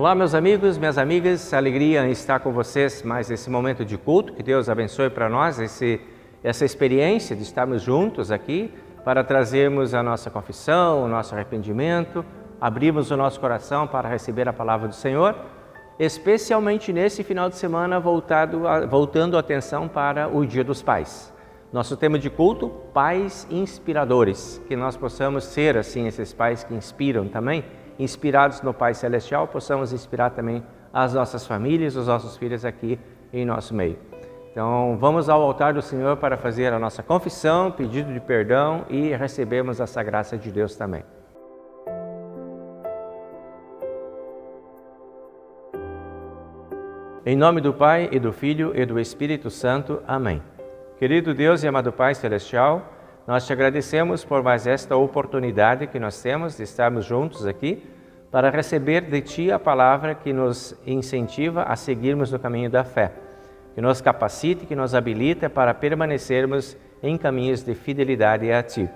Olá, meus amigos, minhas amigas, alegria em estar com vocês mais esse momento de culto. Que Deus abençoe para nós essa experiência de estarmos juntos aqui para trazermos a nossa confissão, o nosso arrependimento, abrirmos o nosso coração para receber a palavra do Senhor, especialmente nesse final de semana voltando a atenção para o Dia dos Pais. Nosso tema de culto, pais inspiradores, que nós possamos ser assim esses pais que inspiram também, inspirados no Pai Celestial, possamos inspirar também as nossas famílias, os nossos filhos aqui em nosso meio. Então, vamos ao altar do Senhor para fazer a nossa confissão, pedido de perdão e recebermos essa graça de Deus também. Em nome do Pai, e do Filho, e do Espírito Santo. Amém. Querido Deus e amado Pai Celestial, nós te agradecemos por mais esta oportunidade que nós temos de estarmos juntos aqui para receber de Ti a palavra que nos incentiva a seguirmos no caminho da fé, que nos capacite, que nos habilita para permanecermos em caminhos de fidelidade a Ti.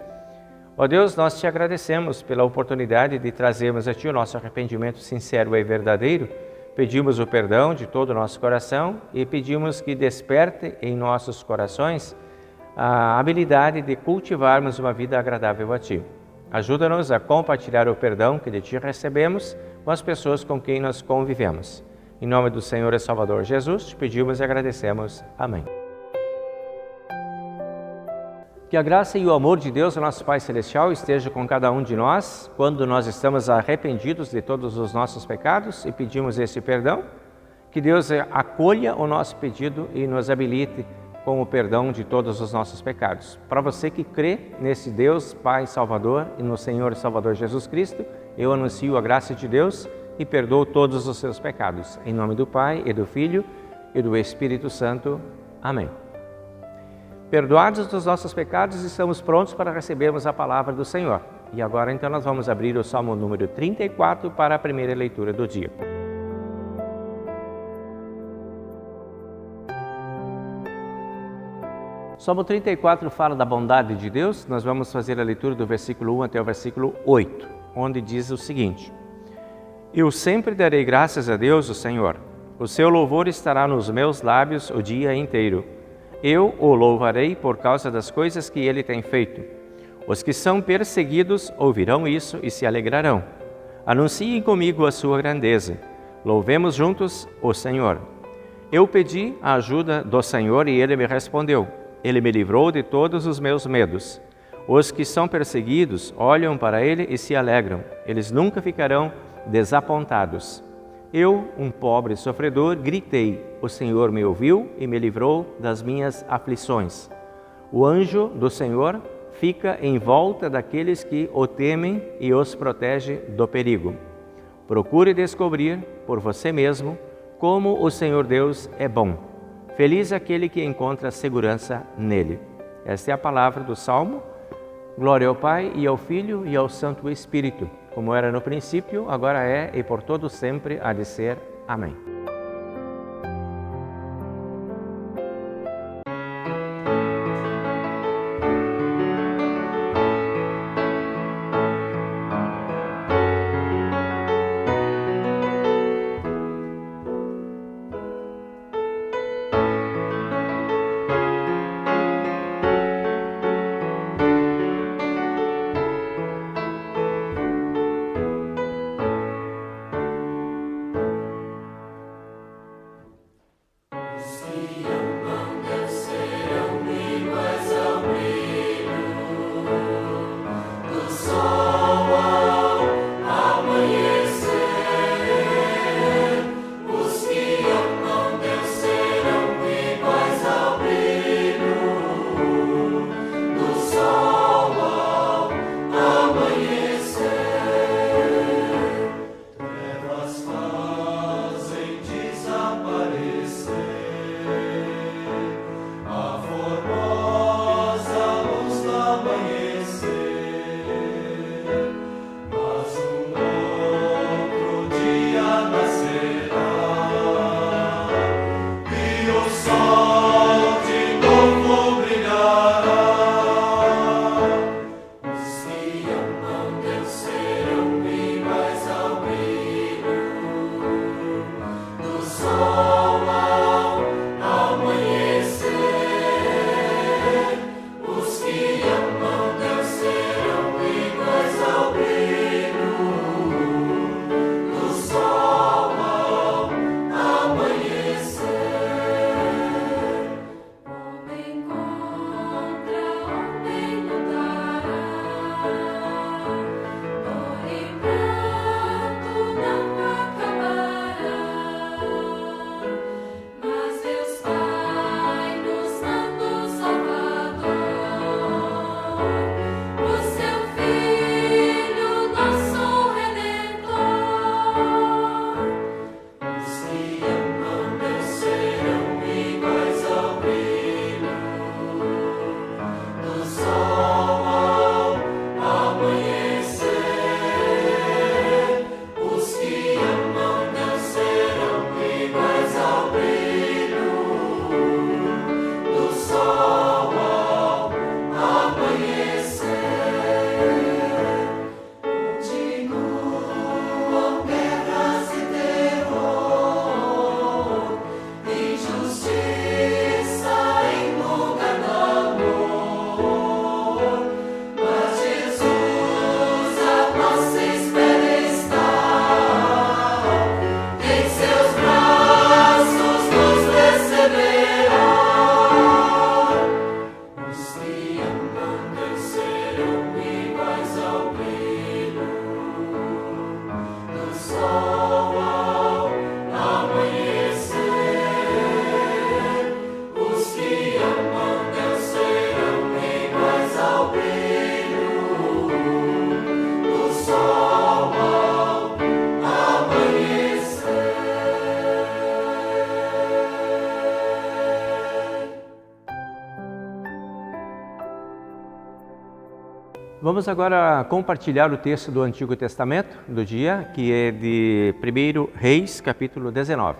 Ó Deus, nós te agradecemos pela oportunidade de trazermos a Ti o nosso arrependimento sincero e verdadeiro. Pedimos o perdão de todo o nosso coração e pedimos que desperte em nossos corações a habilidade de cultivarmos uma vida agradável a Ti. Ajuda-nos a compartilhar o perdão que de Ti recebemos com as pessoas com quem nós convivemos. Em nome do Senhor e Salvador Jesus, te pedimos e agradecemos. Amém. Que a graça e o amor de Deus, o nosso Pai Celestial, esteja com cada um de nós quando nós estamos arrependidos de todos os nossos pecados e pedimos esse perdão. Que Deus acolha o nosso pedido e nos habilite com o perdão de todos os nossos pecados. Para você que crê nesse Deus, Pai Salvador, e no Senhor e Salvador Jesus Cristo, eu anuncio a graça de Deus e perdoo todos os seus pecados. Em nome do Pai, e do Filho, e do Espírito Santo. Amém. Perdoados dos nossos pecados, estamos prontos para recebermos a palavra do Senhor. E agora, então, nós vamos abrir o Salmo número 34 para a primeira leitura do dia. Salmo 34 fala da bondade de Deus. Nós vamos fazer a leitura do versículo 1 até o versículo 8, onde diz o seguinte: Eu sempre darei graças a Deus, o Senhor. O seu louvor estará nos meus lábios o dia inteiro. Eu o louvarei por causa das coisas que ele tem feito. Os que são perseguidos ouvirão isso e se alegrarão. Anunciem comigo a sua grandeza. Louvemos juntos o Senhor. Eu pedi a ajuda do Senhor e ele me respondeu. Ele me livrou de todos os meus medos. Os que são perseguidos olham para ele e se alegram. Eles nunca ficarão desapontados. Eu, um pobre sofredor, gritei. O Senhor me ouviu e me livrou das minhas aflições. O anjo do Senhor fica em volta daqueles que o temem e os protege do perigo. Procure descobrir por você mesmo como o Senhor Deus é bom. Feliz aquele que encontra segurança nele. Esta é a palavra do Salmo. Glória ao Pai, e ao Filho, e ao Santo Espírito, como era no princípio, agora é, e por todo sempre há de ser. Amém. Vamos agora compartilhar o texto do Antigo Testamento do dia, que é de 1 Reis, capítulo 19.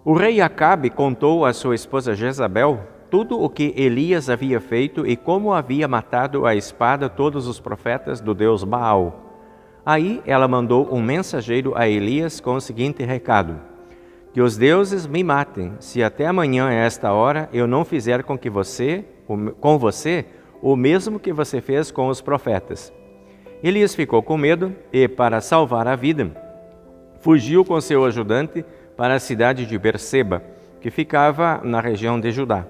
O rei Acabe contou à sua esposa Jezabel tudo o que Elias havia feito e como havia matado à espada todos os profetas do deus Baal. Aí ela mandou um mensageiro a Elias com o seguinte recado: que os deuses me matem, se até amanhã a esta hora eu não fizer com você o mesmo que você fez com os profetas. Elias ficou com medo e, para salvar a vida, fugiu com seu ajudante para a cidade de Berseba, que ficava na região de Judá.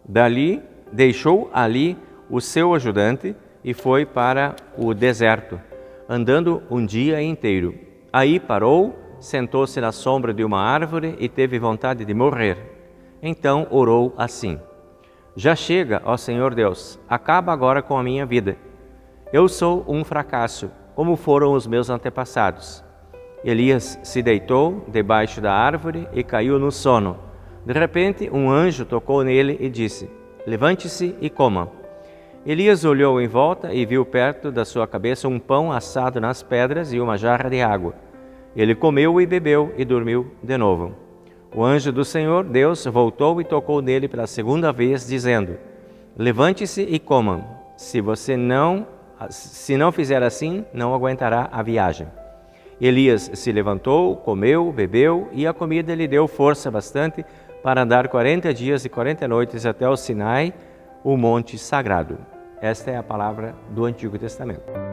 Dali, deixou ali o seu ajudante e foi para o deserto, andando um dia inteiro. Aí parou, sentou-se na sombra de uma árvore e teve vontade de morrer. Então orou assim: já chega, ó Senhor Deus, acaba agora com a minha vida. Eu sou um fracasso, como foram os meus antepassados. Elias se deitou debaixo da árvore e caiu no sono. De repente, um anjo tocou nele e disse: levante-se e coma. Elias olhou em volta e viu perto da sua cabeça um pão assado nas pedras e uma jarra de água. Ele comeu e bebeu e dormiu de novo. O anjo do Senhor, Deus, voltou e tocou nele pela segunda vez, dizendo: levante-se e coma. Se não fizer assim, não aguentará a viagem. Elias se levantou, comeu, bebeu, e a comida lhe deu força bastante para andar 40 dias e 40 noites até o Sinai, o monte sagrado. Esta é a palavra do Antigo Testamento.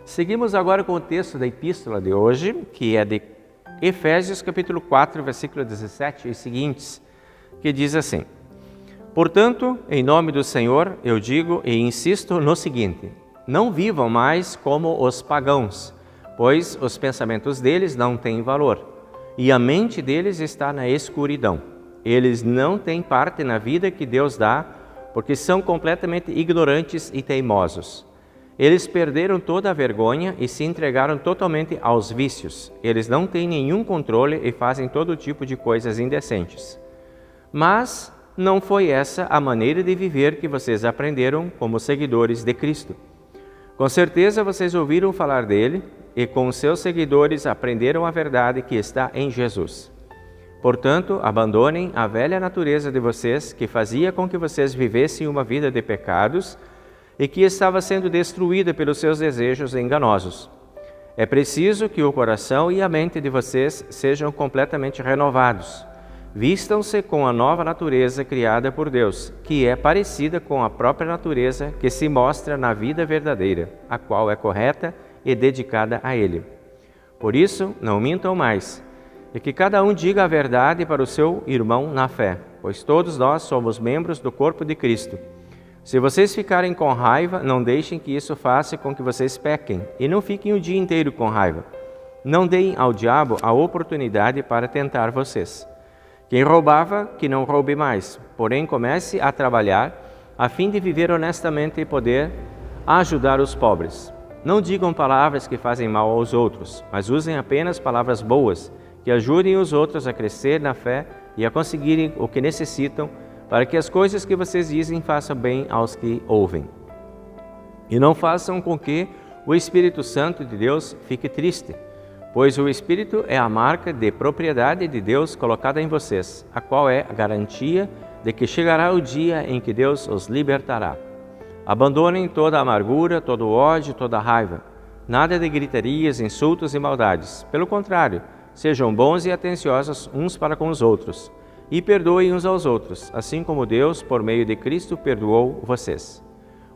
Seguimos agora com o texto da epístola de hoje, que é de Efésios capítulo 4, versículo 17 e seguintes, que diz assim: portanto, em nome do Senhor, eu digo e insisto no seguinte: não vivam mais como os pagãos, pois os pensamentos deles não têm valor, e a mente deles está na escuridão. Eles não têm parte na vida que Deus dá, porque são completamente ignorantes e teimosos. Eles perderam toda a vergonha e se entregaram totalmente aos vícios. Eles não têm nenhum controle e fazem todo tipo de coisas indecentes. Mas não foi essa a maneira de viver que vocês aprenderam como seguidores de Cristo. Com certeza vocês ouviram falar dele e com seus seguidores aprenderam a verdade que está em Jesus. Portanto, abandonem a velha natureza de vocês que fazia com que vocês vivessem uma vida de pecados e que estava sendo destruída pelos seus desejos enganosos. É preciso que o coração e a mente de vocês sejam completamente renovados. Vistam-se com a nova natureza criada por Deus, que é parecida com a própria natureza que se mostra na vida verdadeira, a qual é correta e dedicada a Ele. Por isso, não mintam mais, e que cada um diga a verdade para o seu irmão na fé, pois todos nós somos membros do corpo de Cristo. Se vocês ficarem com raiva, não deixem que isso faça com que vocês pequem, e não fiquem o dia inteiro com raiva. Não deem ao diabo a oportunidade para tentar vocês. Quem roubava, que não roube mais, porém comece a trabalhar, a fim de viver honestamente e poder ajudar os pobres. Não digam palavras que fazem mal aos outros, mas usem apenas palavras boas, que ajudem os outros a crescer na fé e a conseguirem o que necessitam, para que as coisas que vocês dizem façam bem aos que ouvem. E não façam com que o Espírito Santo de Deus fique triste, pois o Espírito é a marca de propriedade de Deus colocada em vocês, a qual é a garantia de que chegará o dia em que Deus os libertará. Abandonem toda a amargura, todo o ódio, toda a raiva. Nada de gritarias, insultos e maldades. Pelo contrário, sejam bons e atenciosos uns para com os outros, e perdoem uns aos outros, assim como Deus, por meio de Cristo, perdoou vocês.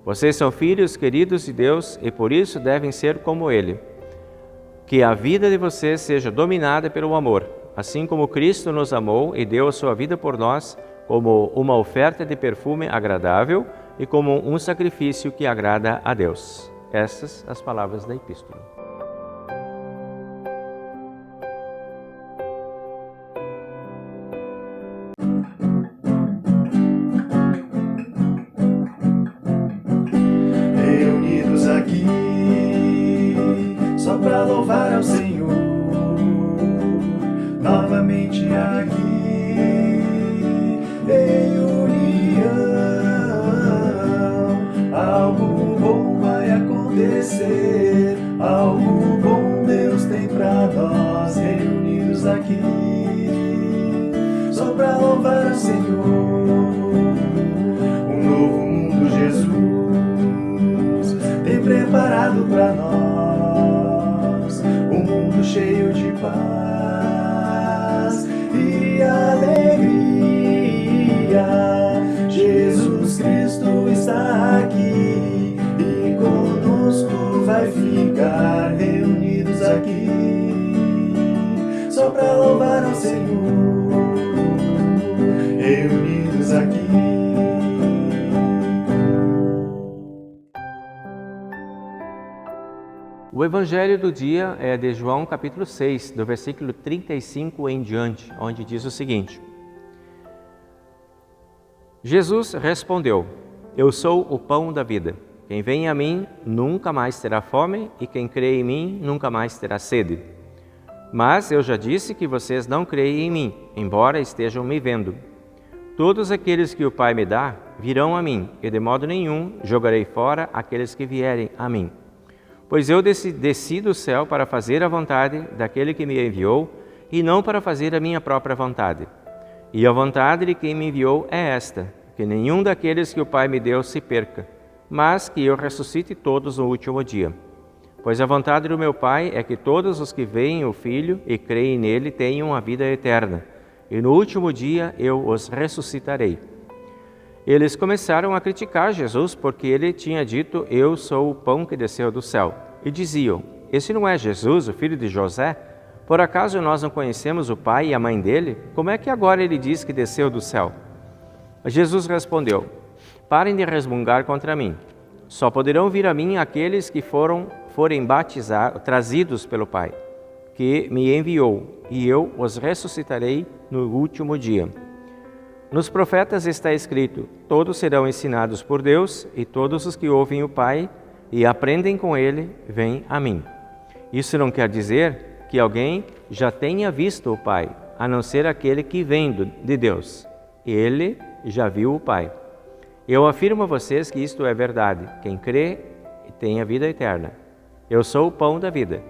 Vocês são filhos queridos de Deus e por isso devem ser como Ele. Que a vida de vocês seja dominada pelo amor, assim como Cristo nos amou e deu a sua vida por nós, como uma oferta de perfume agradável e como um sacrifício que agrada a Deus. Estas as palavras da Epístola. Reunidos aqui, só para louvar ao Senhor, novamente aqui, em união, algo bom vai acontecer, algo bom Deus tem pra nós, reunidos aqui, só pra louvar ao Senhor, um novo mundo Jesus tem preparado pra nós, um mundo cheio de paz e alegria. Jesus Cristo está aqui e conosco vai ficar, reunidos aqui, só para louvar ao Senhor, reunidos aqui. O Evangelho do dia é de João capítulo 6, do versículo 35 em diante, onde diz o seguinte: Jesus respondeu: Eu sou o pão da vida. Quem vem a mim nunca mais terá fome e quem crê em mim nunca mais terá sede. Mas eu já disse que vocês não creem em mim, embora estejam me vendo. Todos aqueles que o Pai me dá virão a mim, e de modo nenhum jogarei fora aqueles que vierem a mim. Pois eu desci do céu para fazer a vontade daquele que me enviou, e não para fazer a minha própria vontade. E a vontade de quem me enviou é esta, que nenhum daqueles que o Pai me deu se perca, mas que eu ressuscite todos no último dia. Pois a vontade do meu Pai é que todos os que veem o Filho e creem nele tenham a vida eterna, e no último dia eu os ressuscitarei. Eles começaram a criticar Jesus porque ele tinha dito: Eu sou o pão que desceu do céu. E diziam: Esse não é Jesus, o filho de José? Por acaso nós não conhecemos o pai e a mãe dele? Como é que agora ele diz que desceu do céu? Jesus respondeu: Parem de resmungar contra mim. Só poderão vir a mim aqueles que forem trazidos pelo Pai, que me enviou, e eu os ressuscitarei no último dia. Nos profetas está escrito: todos serão ensinados por Deus, e todos os que ouvem o Pai e aprendem com ele, vêm a mim. Isso não quer dizer que alguém já tenha visto o Pai, a não ser aquele que vem de Deus. Ele já viu o Pai. Eu afirmo a vocês que isto é verdade. Quem crê tem a vida eterna. Eu sou o pão da vida.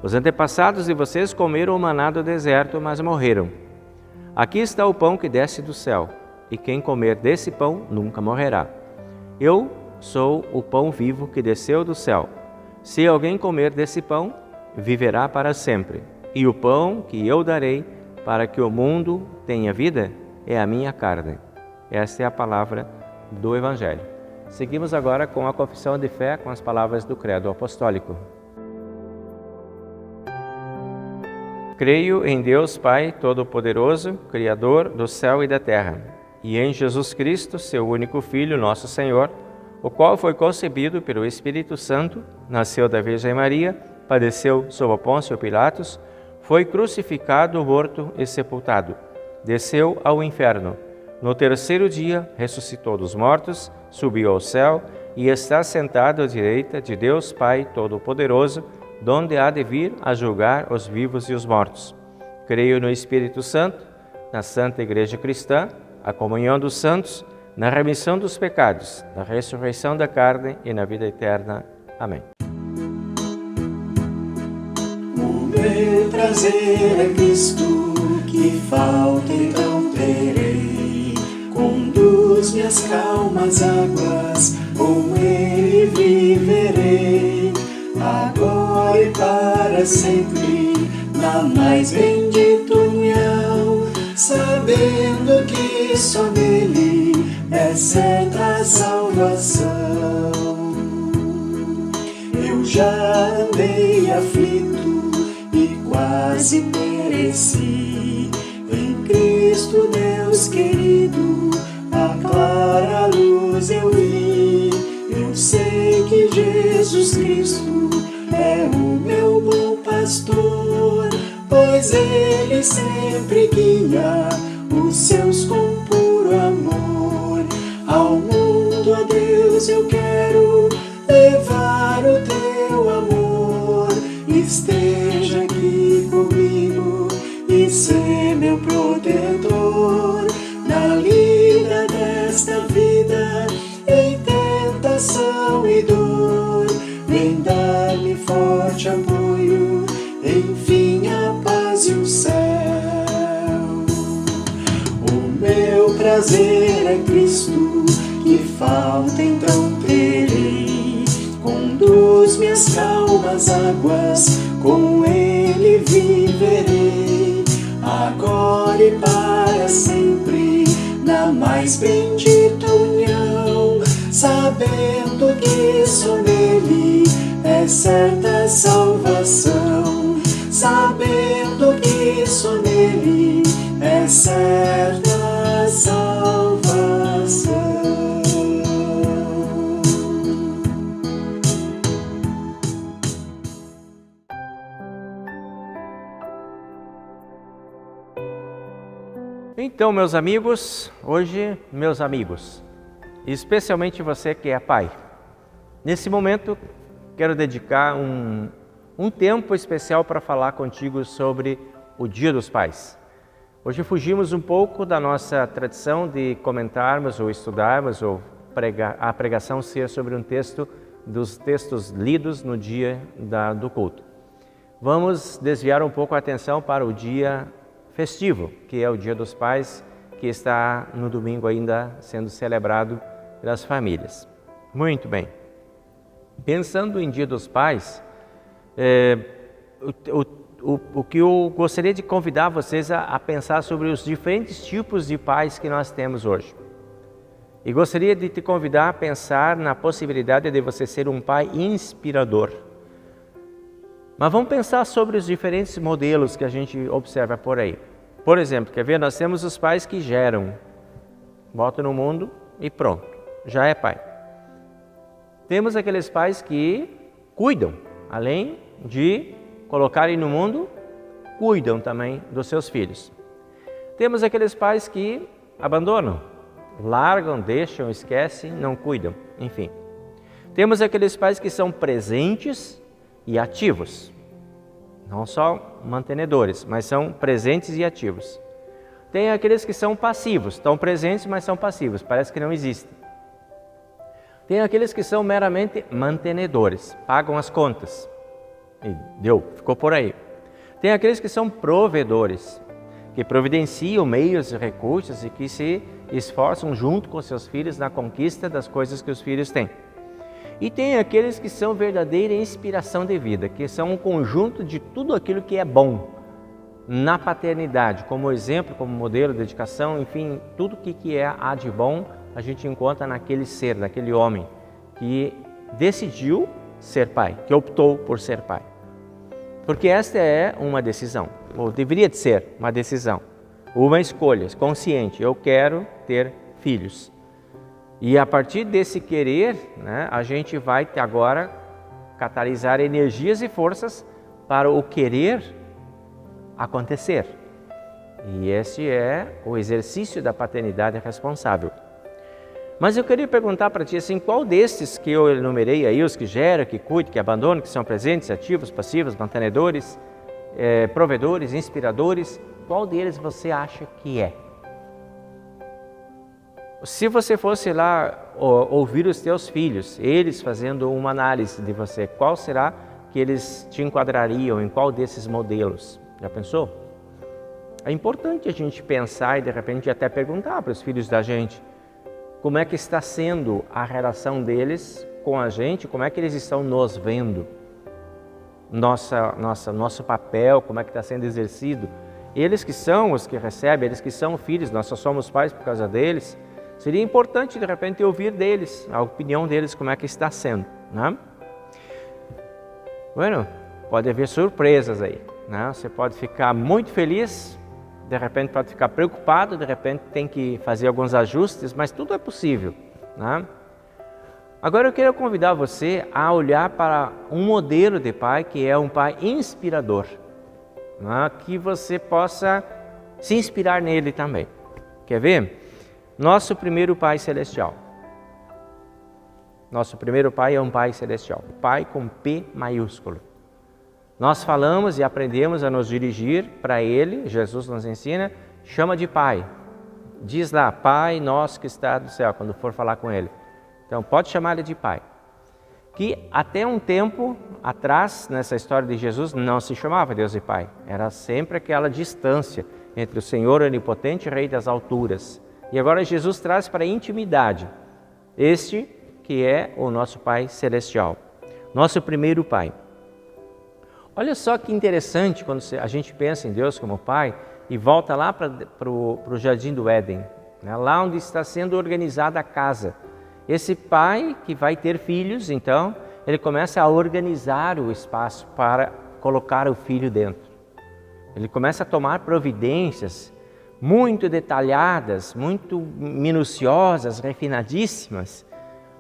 Os antepassados de vocês comeram o maná do deserto, mas morreram. Aqui está o pão que desce do céu, e quem comer desse pão nunca morrerá. Eu sou o pão vivo que desceu do céu. Se alguém comer desse pão, viverá para sempre. E o pão que eu darei para que o mundo tenha vida é a minha carne. Esta é a palavra do Evangelho. Seguimos agora com a confissão de fé com as palavras do Credo Apostólico. Creio em Deus Pai Todo-Poderoso, Criador do céu e da terra, e em Jesus Cristo, seu único Filho, nosso Senhor, o qual foi concebido pelo Espírito Santo, nasceu da Virgem Maria, padeceu sob Pôncio Pilatos, foi crucificado, morto e sepultado, desceu ao inferno. No terceiro dia, ressuscitou dos mortos, subiu ao céu e está sentado à direita de Deus Pai Todo-Poderoso, donde há de vir a julgar os vivos e os mortos. Creio no Espírito Santo, na Santa Igreja Cristã, a comunhão dos santos, na remissão dos pecados, na ressurreição da carne e na vida eterna. Amém. O meu prazer é Cristo, que falta então terei. Conduz minhas calmas águas, com Ele viverei. Agora e para sempre, na mais bendita união, sabendo que só nele é certa a salvação. Eu já andei aflito e quase pereci. Em Cristo Deus querido, a clara luz eu vi. Eu sei que Jesus Cristo é o meu bom pastor, pois Ele sempre guia os seus com puro amor. Ao mundo, a Deus, eu quero levar o teu amor. Esteja aqui comigo e ser meu protetor na lida desta vida, em tentação e dor. Vem dar-me forte apoio, enfim a paz e o céu. O meu prazer é Cristo, que falta então terei. Conduz minhas calmas águas, com Ele viverei. Agora e para sempre, na mais bendita união, sabendo que só nele é certa a salvação. Sabendo que só nele é certa a salvação. Então, meus amigos, hoje, meus amigos, especialmente você que é pai, nesse momento quero dedicar um tempo especial para falar contigo sobre o Dia dos Pais. Hoje fugimos um pouco da nossa tradição de comentarmos ou estudarmos ou a pregação ser sobre um texto dos textos lidos no dia do culto. Vamos desviar um pouco a atenção para o dia festivo, que é o Dia dos Pais, que está no domingo ainda sendo celebrado pelas famílias. Muito bem. Pensando em Dia dos Pais, o que eu gostaria de convidar vocês a pensar sobre os diferentes tipos de pais que nós temos hoje. E gostaria de te convidar a pensar na possibilidade de você ser um pai inspirador. Mas vamos pensar sobre os diferentes modelos que a gente observa por aí. Por exemplo, quer ver? Nós temos os pais que geram, botam no mundo e pronto, já é pai. Temos aqueles pais que cuidam, além de colocarem no mundo, cuidam também dos seus filhos. Temos aqueles pais que abandonam, largam, deixam, esquecem, não cuidam, enfim. Temos aqueles pais que são presentes e ativos, não só mantenedores, mas são presentes e ativos. Tem aqueles que são passivos, estão presentes, mas são passivos, parece que não existem. Tem aqueles que são meramente mantenedores, pagam as contas. E deu, ficou por aí. Tem aqueles que são provedores, que providenciam meios e recursos e que se esforçam junto com seus filhos na conquista das coisas que os filhos têm. E tem aqueles que são verdadeira inspiração de vida, que são um conjunto de tudo aquilo que é bom na paternidade, como exemplo, como modelo, dedicação, enfim, tudo que há de bom a gente encontra naquele ser, naquele homem que decidiu ser pai, que optou por ser pai. Porque esta é uma decisão, ou deveria de ser uma decisão, uma escolha consciente, eu quero ter filhos. E a partir desse querer, a gente vai agora catalisar energias e forças para o querer acontecer. E esse é o exercício da paternidade responsável. Mas eu queria perguntar para ti assim, qual destes que eu enumerei aí, os que geram, que cuidam, que abandonam, que são presentes, ativos, passivos, mantenedores, provedores, inspiradores, qual deles você acha que é? Se você fosse lá ouvir os teus filhos, eles fazendo uma análise de você, qual será que eles te enquadrariam, em qual desses modelos? Já pensou? É importante a gente pensar e de repente até perguntar para os filhos da gente como é que está sendo a relação deles com a gente, como é que eles estão nos vendo, nosso papel, como é que está sendo exercido. Eles que são os que recebem, eles que são filhos, nós só somos pais por causa deles. Seria importante de repente ouvir deles, a opinião deles, como é que está sendo, né? Bueno, pode haver surpresas aí, né? Você pode ficar muito feliz, de repente pode ficar preocupado, de repente tem que fazer alguns ajustes, mas tudo é possível, né? Agora eu quero convidar você a olhar para um modelo de pai que é um pai inspirador, né? Que você possa se inspirar nele também. Quer ver? Nosso primeiro Pai Celestial. Nosso primeiro Pai é um Pai Celestial. Pai com P maiúsculo. Nós falamos e aprendemos a nos dirigir para Ele, Jesus nos ensina, chama de Pai. Diz lá, Pai nosso que está do céu, quando for falar com Ele. Então pode chamar Ele de Pai. Que até um tempo atrás, nessa história de Jesus, não se chamava Deus de Pai. Era sempre aquela distância entre o Senhor onipotente e Rei das alturas. E agora Jesus traz para a intimidade, este que é o nosso Pai Celestial, nosso primeiro Pai. Olha só que interessante quando a gente pensa em Deus como Pai e volta lá para o Jardim do Éden, né? Lá onde está sendo organizada a casa. Esse pai que vai ter filhos, então, ele começa a organizar o espaço para colocar o filho dentro. Ele começa a tomar providências muito detalhadas, muito minuciosas, refinadíssimas,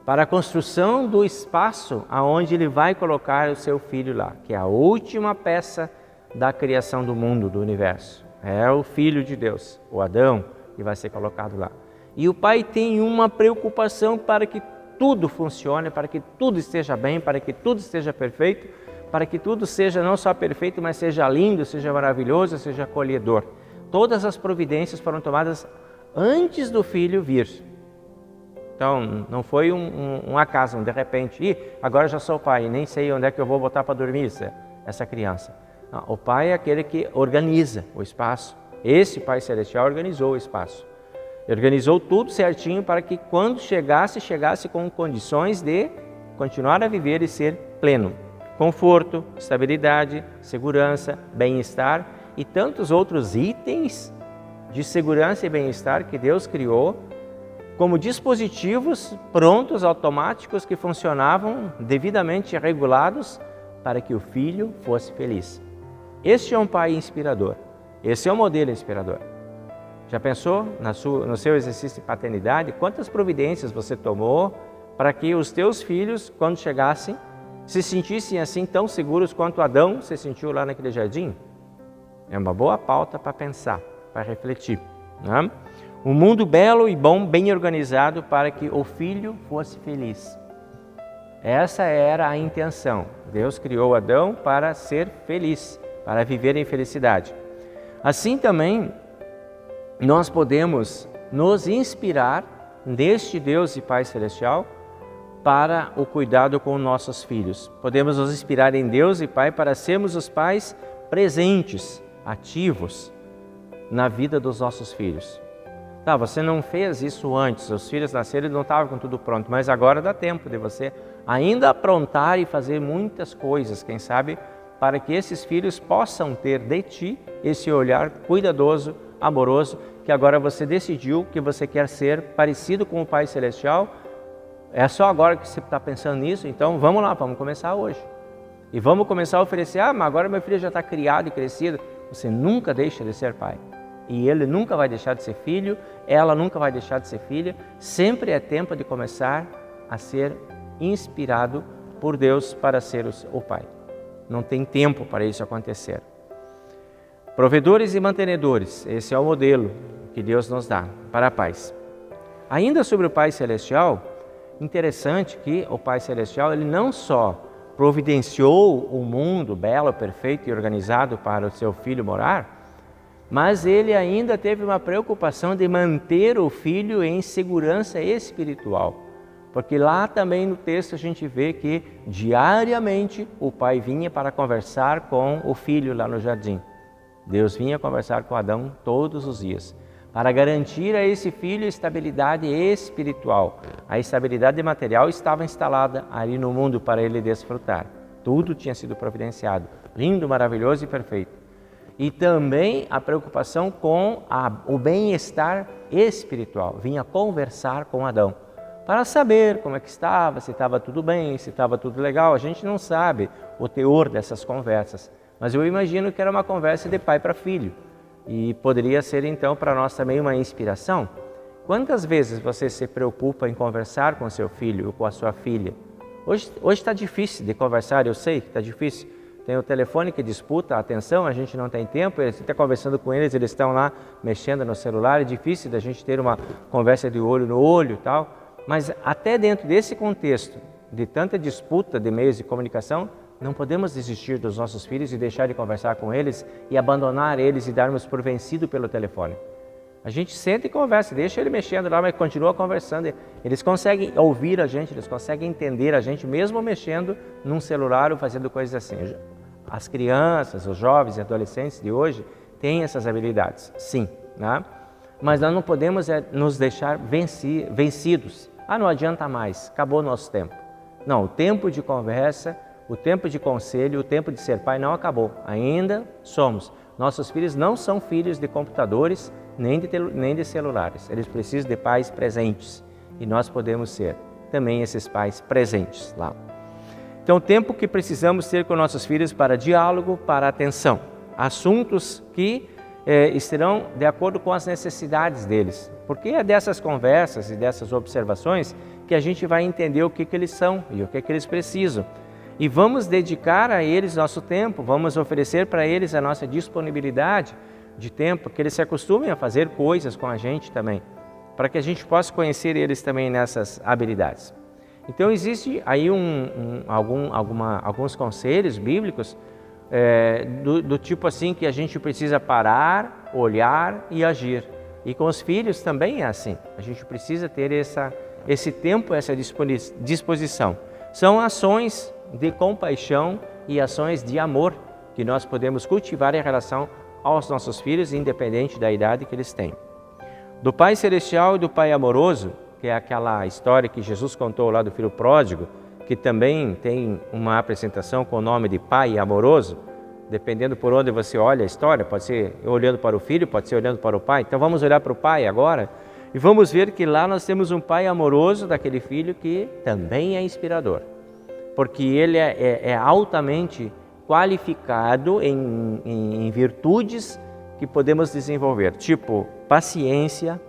para a construção do espaço aonde ele vai colocar o seu filho lá, que é a última peça da criação do mundo, do universo. É o Filho de Deus, o Adão, que vai ser colocado lá. E o Pai tem uma preocupação para que tudo funcione, para que tudo esteja bem, para que tudo esteja perfeito, para que tudo seja não só perfeito, mas seja lindo, seja maravilhoso, seja acolhedor. Todas as providências foram tomadas antes do filho vir. Então, não foi um acaso, de repente, agora já sou pai, nem sei onde é que eu vou botar para dormir essa criança. Não, o pai é aquele que organiza o espaço. Esse Pai Celestial organizou o espaço. Organizou tudo certinho para que quando chegasse com condições de continuar a viver e ser pleno. Conforto, estabilidade, segurança, bem-estar e tantos outros itens de segurança e bem-estar que Deus criou como dispositivos prontos, automáticos, que funcionavam devidamente regulados para que o filho fosse feliz. Este é um pai inspirador. Esse é um modelo inspirador. Já pensou no seu exercício de paternidade, quantas providências você tomou para que os teus filhos, quando chegassem, se sentissem assim tão seguros quanto Adão se sentiu lá naquele jardim? É uma boa pauta para pensar, para refletir, né? Um mundo belo e bom, bem organizado para que o filho fosse feliz. Essa era a intenção. Deus criou Adão para ser feliz, para viver em felicidade. Assim também, nós podemos nos inspirar neste Deus e Pai Celestial para o cuidado com nossos filhos. Podemos nos inspirar em Deus e Pai para sermos os pais presentes, ativos na vida dos nossos filhos. Tá, você não fez isso antes, os filhos nasceram e não estavam com tudo pronto, mas agora dá tempo de você ainda aprontar e fazer muitas coisas, quem sabe, para que esses filhos possam ter de ti esse olhar cuidadoso, amoroso, que agora você decidiu que você quer ser parecido com o Pai Celestial. É só agora que você está pensando nisso, então vamos lá, vamos começar hoje. E vamos começar a oferecer, mas agora meu filho já está criado e crescido. Você nunca deixa de ser pai. E ele nunca vai deixar de ser filho, ela nunca vai deixar de ser filha. Sempre é tempo de começar a ser inspirado por Deus para ser o pai. Não tem tempo para isso acontecer. Provedores e mantenedores, esse é o modelo que Deus nos dá para pais. Ainda sobre o Pai Celestial, interessante que o Pai Celestial, ele não só providenciou um mundo belo, perfeito e organizado para o seu filho morar, mas ele ainda teve uma preocupação de manter o filho em segurança espiritual. Porque lá também no texto a gente vê que diariamente o pai vinha para conversar com o filho lá no jardim. Deus vinha conversar com Adão todos os dias, para garantir a esse filho estabilidade espiritual. A estabilidade material estava instalada ali no mundo para ele desfrutar. Tudo tinha sido providenciado, lindo, maravilhoso e perfeito. E também a preocupação com o bem-estar espiritual. Vinha conversar com Adão, para saber como é que estava, se estava tudo bem, se estava tudo legal. A gente não sabe o teor dessas conversas, mas eu imagino que era uma conversa de pai para filho. E poderia ser então para nós também uma inspiração. Quantas vezes você se preocupa em conversar com seu filho ou com a sua filha? Hoje está difícil de conversar, eu sei que está difícil. Tem o telefone que disputa a atenção, a gente não tem tempo, você está conversando com eles, eles estão lá mexendo no celular, é difícil da gente ter uma conversa de olho no olho e tal. Mas até dentro desse contexto de tanta disputa de meios de comunicação, não podemos desistir dos nossos filhos e deixar de conversar com eles e abandonar eles e darmos por vencido pelo telefone. A gente senta e conversa, deixa ele mexendo lá, mas continua conversando. Eles conseguem ouvir a gente, eles conseguem entender a gente, mesmo mexendo num celular ou fazendo coisas assim. As crianças, os jovens e adolescentes de hoje têm essas habilidades, sim, né? Mas nós não podemos nos deixar vencidos. Não adianta mais, acabou o nosso tempo. Não, o tempo de conversa, o tempo de conselho, o tempo de ser pai não acabou. Ainda somos. Nossos filhos não são filhos de computadores nem de celulares. Eles precisam de pais presentes. E nós podemos ser também esses pais presentes lá. Então, o tempo que precisamos ter com nossos filhos para diálogo, para atenção. Assuntos que estarão de acordo com as necessidades deles. Porque é dessas conversas e dessas observações que a gente vai entender o que eles são e o que eles precisam. E vamos dedicar a eles nosso tempo, vamos oferecer para eles a nossa disponibilidade de tempo, que eles se acostumem a fazer coisas com a gente também, para que a gente possa conhecer eles também nessas habilidades. Então existe aí alguns conselhos bíblicos do tipo assim que a gente precisa parar, olhar e agir. E com os filhos também é assim, a gente precisa ter esse tempo, essa disposição. São ações de compaixão e ações de amor que nós podemos cultivar em relação aos nossos filhos, independente da idade que eles têm. Do Pai Celestial e do Pai Amoroso, que é aquela história que Jesus contou lá do filho pródigo, que também tem uma apresentação com o nome de Pai Amoroso, dependendo por onde você olha a história, pode ser olhando para o filho, pode ser olhando para o pai. Então vamos olhar para o pai agora e vamos ver que lá nós temos um pai amoroso daquele filho que também é inspirador, porque ele é altamente qualificado em virtudes que podemos desenvolver, tipo paciência.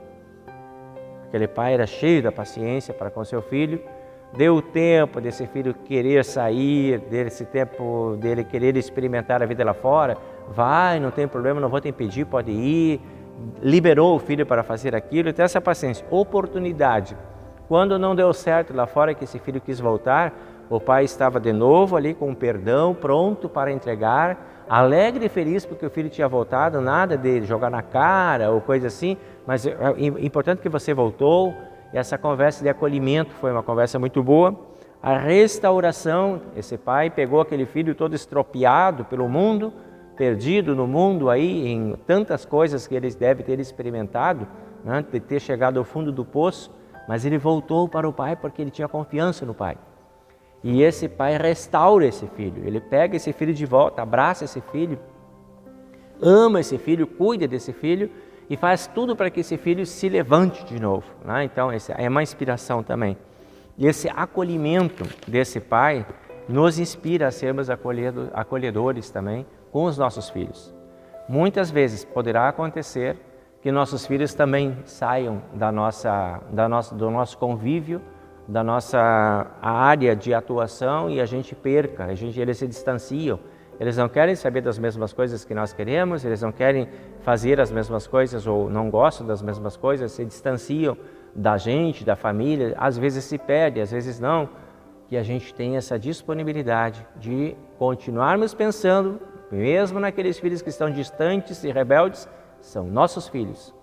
Aquele pai era cheio da paciência para com seu filho, deu tempo desse filho querer sair, desse tempo dele querer experimentar a vida lá fora. Vai, não tem problema, não vou te impedir, pode ir. Liberou o filho para fazer aquilo, então essa paciência. Oportunidade. Quando não deu certo lá fora, que esse filho quis voltar, o pai estava de novo ali com perdão, pronto para entregar, alegre e feliz porque o filho tinha voltado, nada de jogar na cara ou coisa assim, mas é importante que você voltou. E essa conversa de acolhimento foi uma conversa muito boa. A restauração, esse pai pegou aquele filho todo estropiado pelo mundo, perdido no mundo aí em tantas coisas que ele deve ter experimentado, né, de ter chegado ao fundo do poço, mas ele voltou para o pai porque ele tinha confiança no pai. E esse pai restaura esse filho, ele pega esse filho de volta, abraça esse filho, ama esse filho, cuida desse filho e faz tudo para que esse filho se levante de novo, né? Então, essa é uma inspiração também. E esse acolhimento desse pai nos inspira a sermos acolhedores também com os nossos filhos. Muitas vezes poderá acontecer que nossos filhos também saiam do nosso convívio, da nossa área de atuação e a gente perca, eles se distanciam. Eles não querem saber das mesmas coisas que nós queremos, eles não querem fazer as mesmas coisas ou não gostam das mesmas coisas, se distanciam da gente, da família, às vezes se perde, às vezes não. que a gente tenha essa disponibilidade de continuarmos pensando, mesmo naqueles filhos que estão distantes e rebeldes, são nossos filhos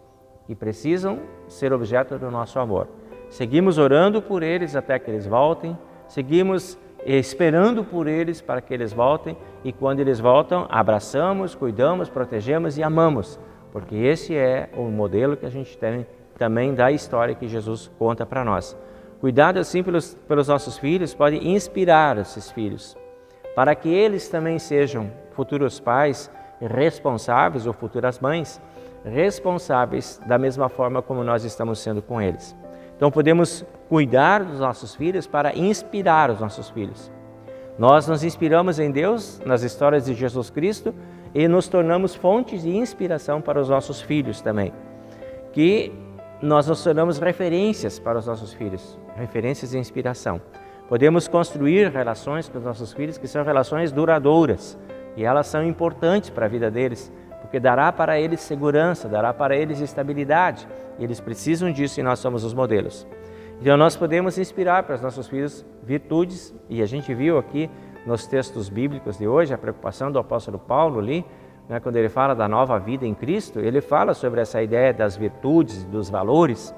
e precisam ser objeto do nosso amor. Seguimos orando por eles até que eles voltem, seguimos esperando por eles para que eles voltem e quando eles voltam, abraçamos, cuidamos, protegemos e amamos, porque esse é o modelo que a gente tem também da história que Jesus conta para nós. Cuidado assim pelos nossos filhos pode inspirar esses filhos, para que eles também sejam futuros pais responsáveis ou futuras mães responsáveis da mesma forma como nós estamos sendo com eles. Então podemos cuidar dos nossos filhos para inspirar os nossos filhos. Nós nos inspiramos em Deus, nas histórias de Jesus Cristo e nos tornamos fontes de inspiração para os nossos filhos também. Que nós nos tornamos referências para os nossos filhos, referências de inspiração. Podemos construir relações com os nossos filhos que são relações duradouras e elas são importantes para a vida deles, porque dará para eles segurança, dará para eles estabilidade e eles precisam disso e nós somos os modelos. Então nós podemos inspirar para os nossos filhos virtudes e a gente viu aqui nos textos bíblicos de hoje a preocupação do apóstolo Paulo ali, quando ele fala da nova vida em Cristo, ele fala sobre essa ideia das virtudes, dos valores,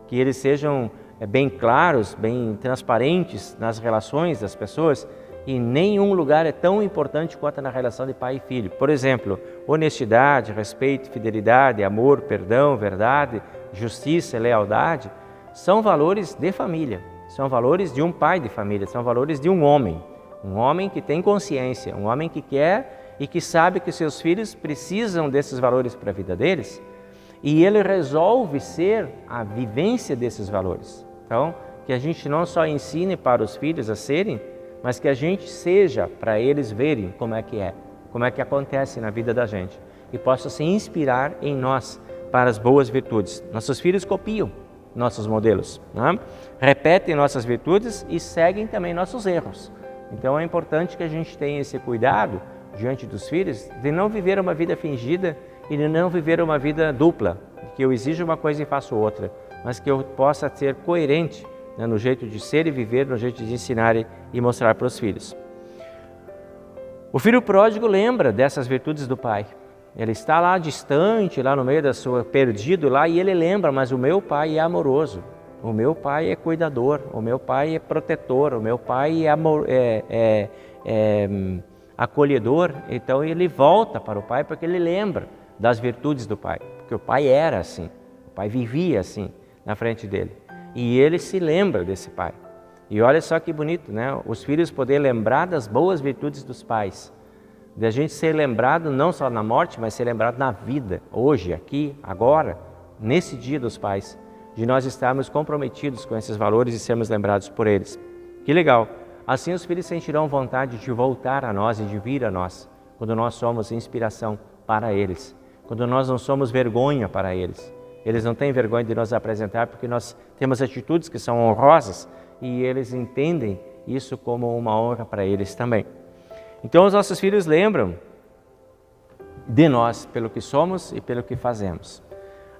que eles sejam bem claros, bem transparentes nas relações das pessoas e nenhum lugar é tão importante quanto na relação de pai e filho. Por exemplo, honestidade, respeito, fidelidade, amor, perdão, verdade, justiça, lealdade, são valores de família, são valores de um pai de família, são valores de um homem que tem consciência, um homem que quer e que sabe que seus filhos precisam desses valores para a vida deles e ele resolve ser a vivência desses valores. Então, que a gente não só ensine para os filhos a serem, mas que a gente seja para eles verem como é que acontece na vida da gente e possa se inspirar em nós para as boas virtudes. Nossos filhos copiam nossos modelos, né? Repetem nossas virtudes e seguem também nossos erros. Então é importante que a gente tenha esse cuidado diante dos filhos, de não viver uma vida fingida e de não viver uma vida dupla, que eu exijo uma coisa e faço outra, mas que eu possa ser coerente, né, no jeito de ser e viver, no jeito de ensinar e mostrar para os filhos. O filho pródigo lembra dessas virtudes do pai. Ele está lá distante, lá no meio da sua, perdido lá, e ele lembra, mas o meu pai é amoroso, o meu pai é cuidador, o meu pai é protetor, o meu pai é acolhedor. Então ele volta para o pai porque ele lembra das virtudes do pai, porque o pai era assim, o pai vivia assim na frente dele e ele se lembra desse pai. E olha só que bonito, né? Os filhos poderem lembrar das boas virtudes dos pais, de a gente ser lembrado não só na morte, mas ser lembrado na vida, hoje, aqui, agora, nesse dia dos pais, de nós estarmos comprometidos com esses valores e sermos lembrados por eles. Que legal! Assim os filhos sentirão vontade de voltar a nós e de vir a nós, quando nós somos inspiração para eles, quando nós não somos vergonha para eles. Eles não têm vergonha de nos apresentar porque nós temos atitudes que são honrosas e eles entendem isso como uma honra para eles também. Então os nossos filhos lembram de nós pelo que somos e pelo que fazemos.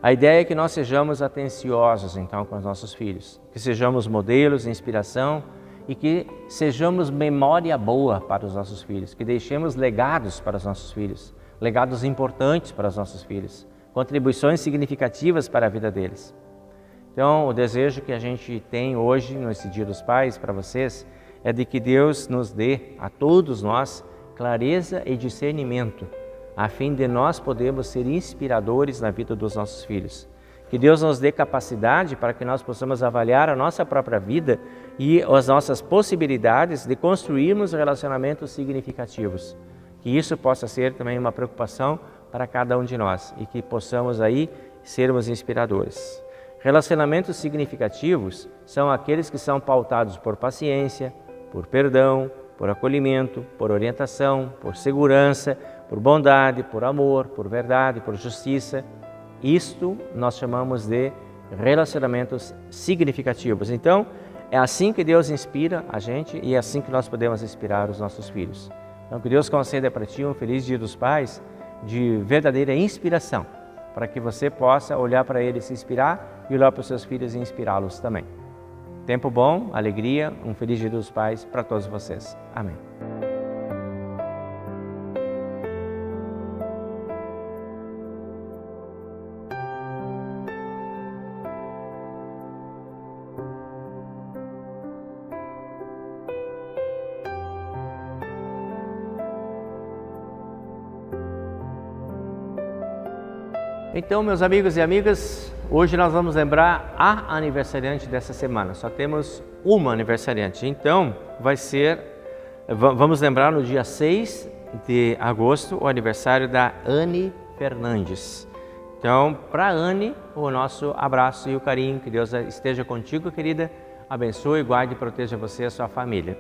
A ideia é que nós sejamos atenciosos então com os nossos filhos, que sejamos modelos de inspiração e que sejamos memória boa para os nossos filhos, que deixemos legados para os nossos filhos, legados importantes para os nossos filhos, contribuições significativas para a vida deles. Então, o desejo que a gente tem hoje, nesse Dia dos Pais, para vocês, é de que Deus nos dê, a todos nós, clareza e discernimento, a fim de nós podermos ser inspiradores na vida dos nossos filhos. Que Deus nos dê capacidade para que nós possamos avaliar a nossa própria vida e as nossas possibilidades de construirmos relacionamentos significativos. Que isso possa ser também uma preocupação para cada um de nós e que possamos aí sermos inspiradores. Relacionamentos significativos são aqueles que são pautados por paciência, por perdão, por acolhimento, por orientação, por segurança, por bondade, por amor, por verdade, por justiça. Isto nós chamamos de relacionamentos significativos. Então, é assim que Deus inspira a gente e é assim que nós podemos inspirar os nossos filhos. Então, que Deus conceda para ti um feliz Dia dos Pais de verdadeira inspiração, para que você possa olhar para eles e se inspirar e olhar para os seus filhos e inspirá-los também. Tempo bom, alegria, um feliz Dia dos Pais para todos vocês. Amém. Então, meus amigos e amigas, hoje nós vamos lembrar a aniversariante dessa semana. Só temos uma aniversariante. Então, vamos lembrar no dia 6 de agosto o aniversário da Anne Fernandes. Então, para a Anne, o nosso abraço e o carinho. Que Deus esteja contigo, querida. Abençoe, guarde e proteja você e a sua família.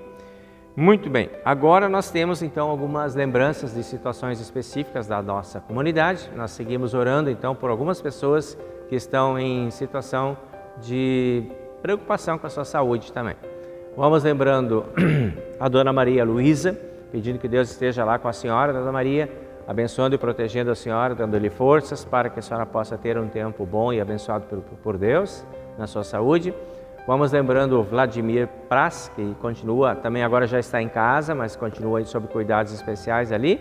Muito bem, agora nós temos então algumas lembranças de situações específicas da nossa comunidade. Nós seguimos orando então por algumas pessoas que estão em situação de preocupação com a sua saúde também. Vamos lembrando a Dona Maria Luísa, pedindo que Deus esteja lá com a senhora, Dona Maria, abençoando e protegendo a senhora, dando-lhe forças para que a senhora possa ter um tempo bom e abençoado por Deus na sua saúde. Vamos lembrando o Vladimir Pras, que continua, também agora já está em casa, mas continua sob cuidados especiais ali,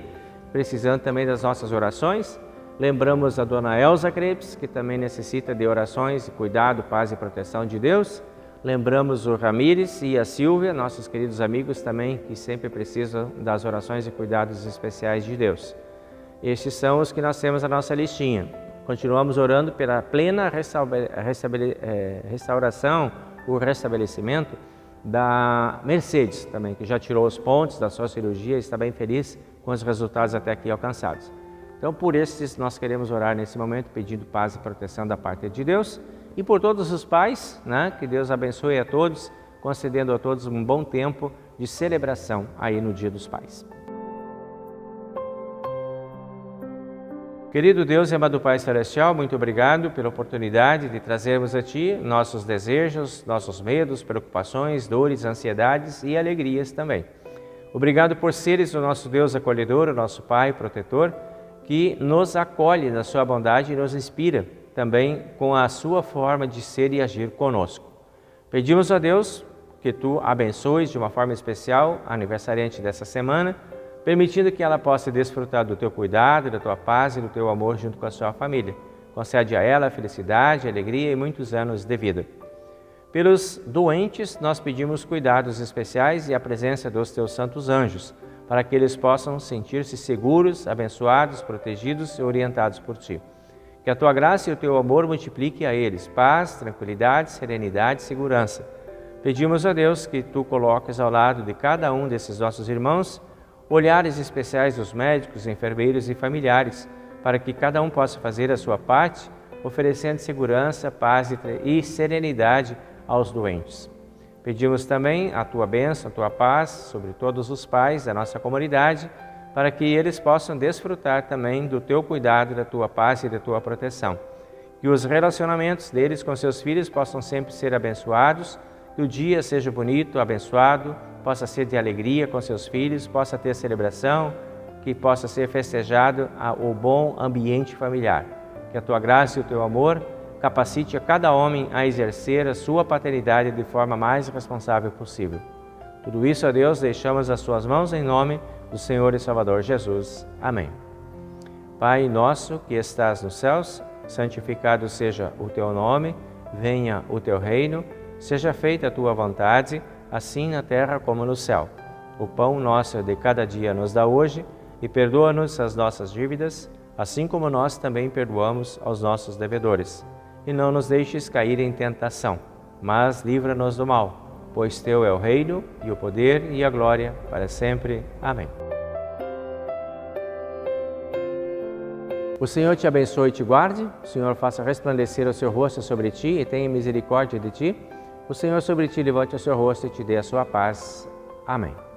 precisando também das nossas orações. Lembramos a Dona Elza Krebs, que também necessita de orações, cuidado, paz e proteção de Deus. Lembramos o Ramires e a Silvia, nossos queridos amigos também, que sempre precisam das orações e cuidados especiais de Deus. Estes são os que nós temos na nossa listinha. Continuamos orando pela plena restauração, o restabelecimento da Mercedes também, que já tirou os pontos da sua cirurgia e está bem feliz com os resultados até aqui alcançados. Então, por esses nós queremos orar nesse momento, pedindo paz e proteção da parte de Deus e por todos os pais, né? Que Deus abençoe a todos, concedendo a todos um bom tempo de celebração aí no Dia dos Pais. Querido Deus e amado Pai Celestial, muito obrigado pela oportunidade de trazermos a Ti nossos desejos, nossos medos, preocupações, dores, ansiedades e alegrias também. Obrigado por seres o nosso Deus acolhedor, o nosso Pai protetor, que nos acolhe na Sua bondade e nos inspira também com a Sua forma de ser e agir conosco. Pedimos a Deus que Tu abençoes de uma forma especial a aniversariante dessa semana, permitindo que ela possa desfrutar do Teu cuidado, da Tua paz e do Teu amor junto com a sua família. Concede a ela felicidade, alegria e muitos anos de vida. Pelos doentes, nós pedimos cuidados especiais e a presença dos Teus santos anjos, para que eles possam sentir-se seguros, abençoados, protegidos e orientados por Ti. Que a Tua graça e o Teu amor multiplique a eles paz, tranquilidade, serenidade e segurança. Pedimos a Deus que Tu coloques ao lado de cada um desses nossos irmãos olhares especiais dos médicos, enfermeiros e familiares, para que cada um possa fazer a sua parte, oferecendo segurança, paz e serenidade aos doentes. Pedimos também a Tua bênção, a Tua paz sobre todos os pais da nossa comunidade, para que eles possam desfrutar também do Teu cuidado, da Tua paz e da Tua proteção. Que os relacionamentos deles com seus filhos possam sempre ser abençoados, que o dia seja bonito, abençoado, possa ser de alegria com seus filhos, possa ter celebração, que possa ser festejado o bom ambiente familiar. Que a Tua graça e o Teu amor capacite a cada homem a exercer a sua paternidade de forma mais responsável possível. Tudo isso, a Deus, deixamos às Suas mãos em nome do Senhor e Salvador Jesus. Amém. Pai nosso que estás nos céus, santificado seja o Teu nome, venha o Teu reino, seja feita a Tua vontade, assim na terra como no céu. O pão nosso de cada dia nos dá hoje e perdoa-nos as nossas dívidas, assim como nós também perdoamos aos nossos devedores. E não nos deixes cair em tentação, mas livra-nos do mal, pois Teu é o reino e o poder e a glória para sempre. Amém. O Senhor te abençoe e te guarde, o Senhor faça resplandecer o seu rosto sobre ti e tenha misericórdia de ti. O Senhor sobre ti levante o seu rosto e te dê a sua paz. Amém.